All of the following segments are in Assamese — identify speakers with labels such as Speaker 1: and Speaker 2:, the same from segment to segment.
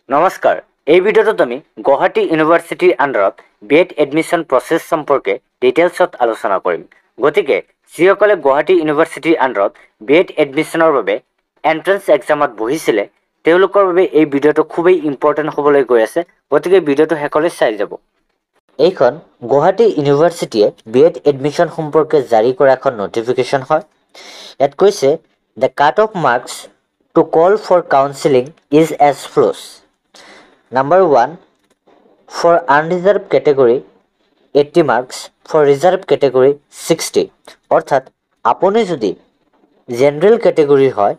Speaker 1: নমস্কাৰ এই ভিডিঅ'টোত আমি গুৱাহাটী ইউনিভাৰ্চিটিৰ আণ্ডাৰত বিএড এডমিশ্যন প্ৰচেছ সম্পৰ্কে ডিটেইলছত আলোচনা কৰিম। গতিকে যিসকলে গুৱাহাটী ইউনিভাৰ্চিটিৰ আণ্ডাৰত বিএড এডমিশ্যনৰ বাবে এন্ট্ৰেন্স এক্সামত বহিছিলে তেওঁলোকৰ বাবে এই ভিডিঅ'টো খুবেই ইম্পৰ্টেণ্ট হ'বলৈ গৈ আছে। গতিকে ভিডিঅ'টো শেষলৈ চাই যাব। এইখন গুৱাহাটী ইউনিভাৰ্চিটিয়ে বিএড এডমিশ্যন সম্পৰ্কে জাৰি কৰা এখন নটিফিকেশ্যন হয়। ইয়াত কৈছে the cut off marks to call for counselling is as follows. Number 1, for unreserved category 80 marks, for reserved category 60। অৰ্থাৎ আপুনি যদি জেনেৰেল কেটেগৰী হয়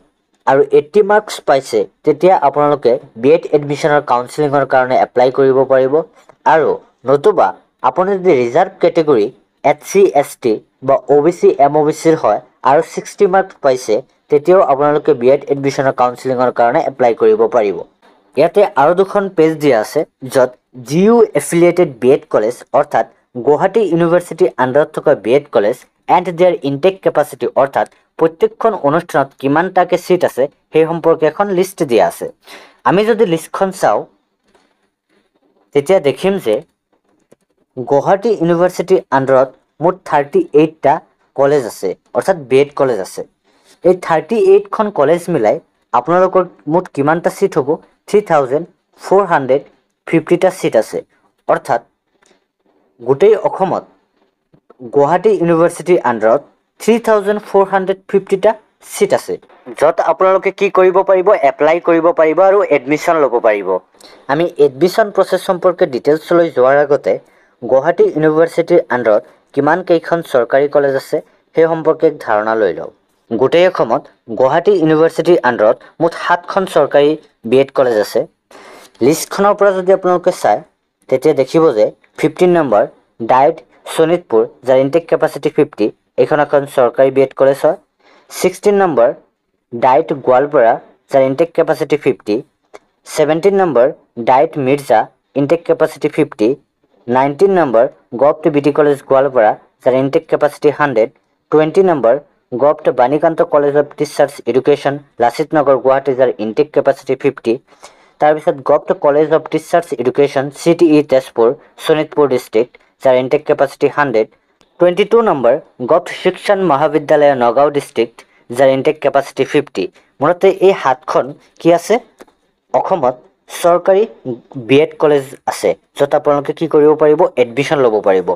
Speaker 1: আৰু 80 মাৰ্কছ পাইছে তেতিয়া আপোনালোকে বিএড এডমিশ্যনৰ কাউন্সেলিঙৰ কাৰণে এপ্লাই কৰিব পাৰিব। আৰু নতুবা আপুনি যদি ৰিজাৰ্ভ কেটেগৰী SC ST বা OBC MOBCৰ হয় আৰু 60 মাৰ্কছ পাইছে তেতিয়াও আপোনালোকে বিএড এডমিশ্যনৰ কাউন্সেলিঙৰ কাৰণে এপ্লাই কৰিব পাৰিব। ইয়াতে আৰু দুখন পেজ দিয়া আছে য'ত GU এফিলিয়েটেড বিএড কলেজ অৰ্থাৎ গুৱাহাটী ইউনিভাৰ্চিটিৰ আণ্ডাৰত থকা BEd college and their intake capacity অৰ্থাৎ প্ৰত্যেকখন অনুষ্ঠানত কিমানটাকে চিট আছে সেই সম্পৰ্কে এখন লিষ্ট দিয়া আছে। আমি যদি লিষ্টখন চাওঁ তেতিয়া দেখিম যে গুৱাহাটী ইউনিভাৰ্চিটিৰ আণ্ডাৰত মুঠ 38টা কলেজ আছে অৰ্থাৎ বিএড কলেজ আছে। এই 38খন কলেজ মিলাই আপোনালোকৰ মুঠ কিমানটা চিট হ'ব 3450টা চিট আছে। অৰ্থাৎ গোটেই অসমত গুৱাহাটী ইউনিভাৰ্চিটিৰ আণ্ডাৰত 3450টা চিট আছে য'ত আপোনালোকে কি কৰিব পাৰিব এপ্লাই কৰিব পাৰিব আৰু এডমিশ্যন ল'ব পাৰিব। আমি এডমিশ্যন প্ৰচেছ সম্পৰ্কে ডিটেইলছলৈ যোৱাৰ আগতে গুৱাহাটী ইউনিভাৰ্চিটিৰ আণ্ডাৰত কিমান কেইখন চৰকাৰী কলেজ আছে সেই সম্পৰ্কে এক ধাৰণা লৈ লওঁ। গোটেই অসমত গুৱাহাটী ইউনিভাৰ্চিটিৰ আণ্ডাৰত মুঠ 7খন চৰকাৰী বিএড কলেজ আছে। লিষ্টখনৰ পৰা যদি আপোনালোকে চায় তেতিয়া দেখিব যে 15 নম্বৰ ডাইট শোণিতপুৰ যাৰ ইনটেক কেপাচিটি 50 এইখন এখন চৰকাৰী বিএড কলেজ হয়। 16 নম্বৰ ডাইট গোৱালপাৰা যাৰ intake capacity 50। 17 number DIET Mirza intake capacity 50। 19 number govt BT college Goalpara যাৰ intake capacity 100। 20 number govt Banikanta college of teachers education Lachit Nagar Guwahati যাৰ ইনটেক কেপাচিটি 50। তাৰপিছত govt college of teachers education CTE Tezpur Sonitpur district যাৰ intake capacity 100। 22 number govt Sikshan Mahavidyalaya Nagaon district যাৰ ইনটেক কেপাচিটি 50। মূলতে এই 7খন কি আছে অসমত চৰকাৰী বিএড কলেজ আছে য'ত আপোনালোকে কি কৰিব পাৰিব এডমিশ্যন ল'ব পাৰিব।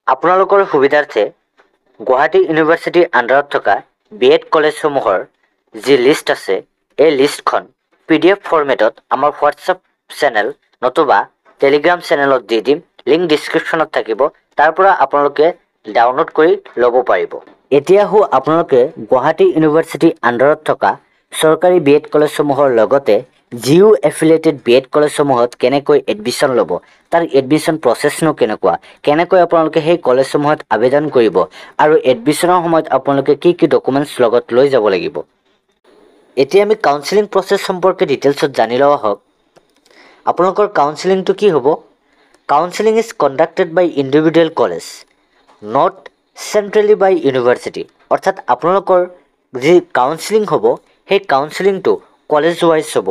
Speaker 1: আপোনালোকৰ সুবিধাৰ্থে গুৱাহাটী ইউনিভাৰ্চিটিৰ আণ্ডাৰত থকা বিএড কলেজসমূহৰ যি লিষ্ট আছে এই লিষ্টখন PDF ফৰ্মেটত আমাৰ হোৱাটছআপ চেনেল নতুবা টেলিগ্ৰাম চেনেলত দি দিম। লিংক ডিছক্ৰিপশ্যনত থাকিব, তাৰ পৰা আপোনালোকে ডাউনলোড কৰি ল'ব পাৰিব। এতিয়া আপোনালোকে গুৱাহাটী ইউনিভাৰ্চিটিৰ আণ্ডাৰত থকা চৰকাৰী বিএড কলেজসমূহৰ লগতে GU এফিলিয়েটেড বিএড কলেজসমূহত কেনেকৈ এডমিশ্যন ল'ব তাৰ এডমিশ্যন প্ৰচেছনো কেনেকৈ আপোনালোকে সেই কলেজসমূহত আবেদন কৰিব আৰু এডমিশ্যনৰ সময়ত আপোনালোকে কি কি ডকুমেণ্টছ লগত লৈ যাব লাগিব। এতিয়া আমি কাউন্সেলিং প্ৰচেছ সম্পৰ্কে ডিটেইলছত জানি লোৱা হওক। আপোনালোকৰ কাউন্সেলিংটো কি হ'ব counselling is conducted by individual college not centrally by university. অৰ্থাৎ আপোনালোকৰ যি কাউন্সেলিং হ'ব সেই কাউন্সেলিংটো কলেজ ৱাইজ হ'ব।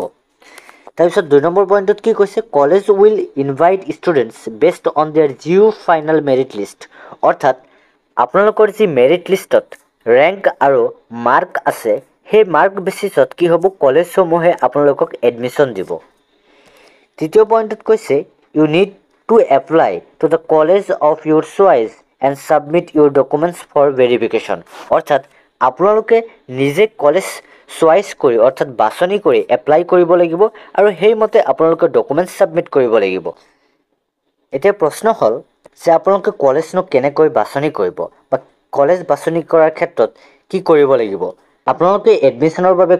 Speaker 1: তাৰপিছত 2 নম্বৰ পইণ্টত কি কৈছে college will invite students based on their GU final merit list. অৰ্থাৎ আপোনালোকৰ যি মেৰিট লিষ্টত ৰেংক আৰু মাৰ্ক আছে সেই মাৰ্ক বেচিছত কি হ'ব কলেজসমূহে আপোনালোকক এডমিশ্যন দিব। 3য় পইণ্টত কৈছে you need to apply to the college of your choice and submit your documents for verification. অৰ্থাৎ আপোনালোকে নিজে কলেজ চইচ কৰি অৰ্থাৎ বাছনি কৰি এপ্লাই কৰিব লাগিব আৰু সেইমতে আপোনালোকে ডকুমেণ্টছ ছাবমিট কৰিব লাগিব। এতিয়া প্ৰশ্ন হ'ল যে আপোনালোকে কলেজনো কেনেকৈ বাছনি কৰিব বা কলেজ বাছনি কৰাৰ ক্ষেত্ৰত কি কৰিব লাগিব। আপোনালোকে এডমিশ্যনৰ বাবে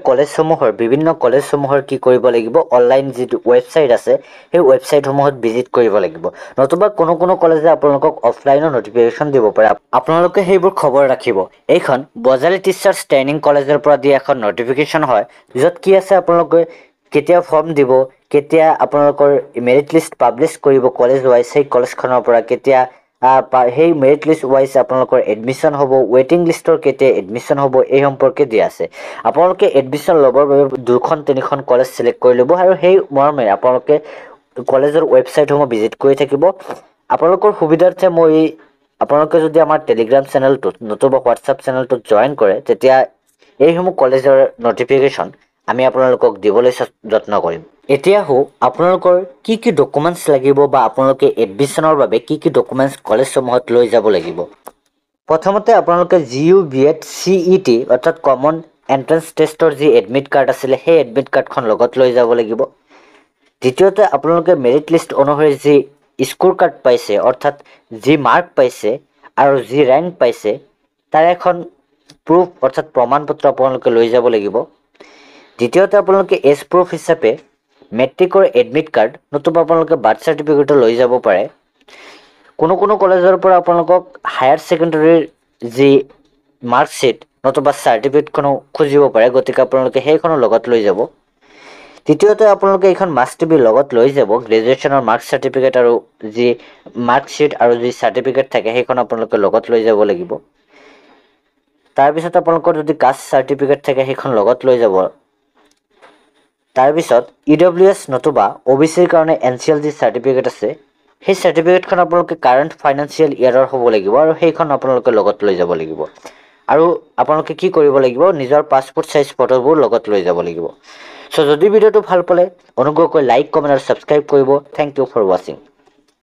Speaker 1: বিভিন্ন কলেজসমূহৰ কি কৰিব লাগিব অনলাইন যিটো ৱেবছাইট আছে সেই ৱেবছাইটসমূহত ভিজিট কৰিব লাগিব। নতুবা কোনো কলেজে আপোনালোকক অফলাইনৰ নটিফিকেশ্যন দিব পাৰে, আপোনালোকে সেইবোৰ খবৰ ৰাখিব। এইখন বজালী টিচাৰ্ছ ট্ৰেইনিং কলেজৰ পৰা দিয়া এখন নটিফিকেশ্যন হয় য'ত কি আছে আপোনালোকে কেতিয়া ফৰ্ম দিব কেতিয়া আপোনালোকৰ মেৰিট লিষ্ট পাব্লিছ কৰিব কলেজ ৱাইজ সেই কলেজখনৰ পৰা কেতিয়া সেই মেৰিট লিষ্ট ৱাইজ আপোনালোকৰ এডমিশ্যন হ'ব, ৱেইটিং লিষ্টৰ কেতিয়া এডমিশ্যন হ'ব এই সম্পৰ্কে দিয়া আছে। আপোনালোকে এডমিশ্যন ল'বৰ বাবে 2-3খন কলেজ চিলেক্ট কৰি ল'ব আৰু সেই মৰ্মে আপোনালোকে কলেজৰ ৱেবছাইটসমূহ ভিজিট কৰি থাকিব। আপোনালোকৰ সুবিধাৰ্থে মই আপোনালোকে যদি আমাৰ টেলিগ্ৰাম চেনেলটোত নতুবা হোৱাটছআপ চেনেলটোত জইন কৰে তেতিয়া এইসমূহ কলেজৰ নটিফিকেশ্যন আমি আপোনালোকক দিবলৈ যত্ন কৰিম। এতিয়া আপোনালোকৰ কি কি ডকুমেণ্টছ লাগিব বা আপোনালোকে এডমিশ্যনৰ বাবে কি কি ডকুমেণ্টছ কলেজসমূহত লৈ যাব লাগিব। প্ৰথমতে আপোনালোকে GUBET CET অৰ্থাৎ কমন এণ্ট্ৰেন্স টেষ্টৰ যি এডমিট কাৰ্ড আছিলে সেই এডমিট কাৰ্ডখন লগত লৈ যাব লাগিব। দ্বিতীয়তে আপোনালোকে মেৰিট লিষ্ট অনুসৰি যি স্ক'ৰ কাৰ্ড পাইছে অৰ্থাৎ যি মাৰ্ক পাইছে আৰু যি ৰেংক পাইছে তাৰ এখন প্ৰুফ অৰ্থাৎ প্ৰমাণ পত্ৰ আপোনালোকে লৈ যাব লাগিব। দ্বিতীয়তে আপোনালোকে এজ প্ৰুফ হিচাপে মেট্ৰিকৰ এডমিট কাৰ্ড নতুবা আপোনালোকে বাৰ্থ চাৰ্টিফিকেটো লৈ যাব পাৰে। কোনো কলেজৰ পৰা আপোনালোকক হায়াৰ ছেকেণ্ডেৰীৰ যি মাৰ্কশ্বিট নতুবা চাৰ্টিফিকেটখনো খুজিব পাৰে, গতিকে আপোনালোকে সেইখনো লগত লৈ যাব। তৃতীয়তে আপোনালোকে এইখন মাষ্ট বি লগত লৈ যাব। গ্ৰেজুৱেশ্যনৰ মাৰ্ক চাৰ্টিফিকেট আৰু যি মাৰ্কশ্বিট আৰু যি চাৰ্টিফিকেট থাকে সেইখন আপোনালোকে লগত লৈ যাব লাগিব। তাৰপিছত আপোনালোকৰ যদি কাষ্ট চাৰ্টিফিকেট থাকে সেইখন লগত লৈ যাব। তাৰপিছত EWS নতুবা OBCৰ কাৰণে NCL যি চাৰ্টিফিকেট আছে সেই চাৰ্টিফিকেটখন আপোনালোকে কাৰেণ্ট ফাইনেন্সিয়েল ইয়াৰৰ হ'ব লাগিব আৰু সেইখন আপোনালোকে লগত লৈ যাব লাগিব। আৰু আপোনালোকে কি কৰিব লাগিব, নিজৰ পাছপোৰ্ট চাইজ ফটোবোৰ লগত লৈ যাব লাগিব। চ' যদি ভিডিঅ'টো ভাল পালে অনুগ্ৰহ কৰি লাইক, কমেণ্ট আৰু ছাবস্ক্ৰাইব কৰিব। থেংক ইউ ফৰ ৱাচিং।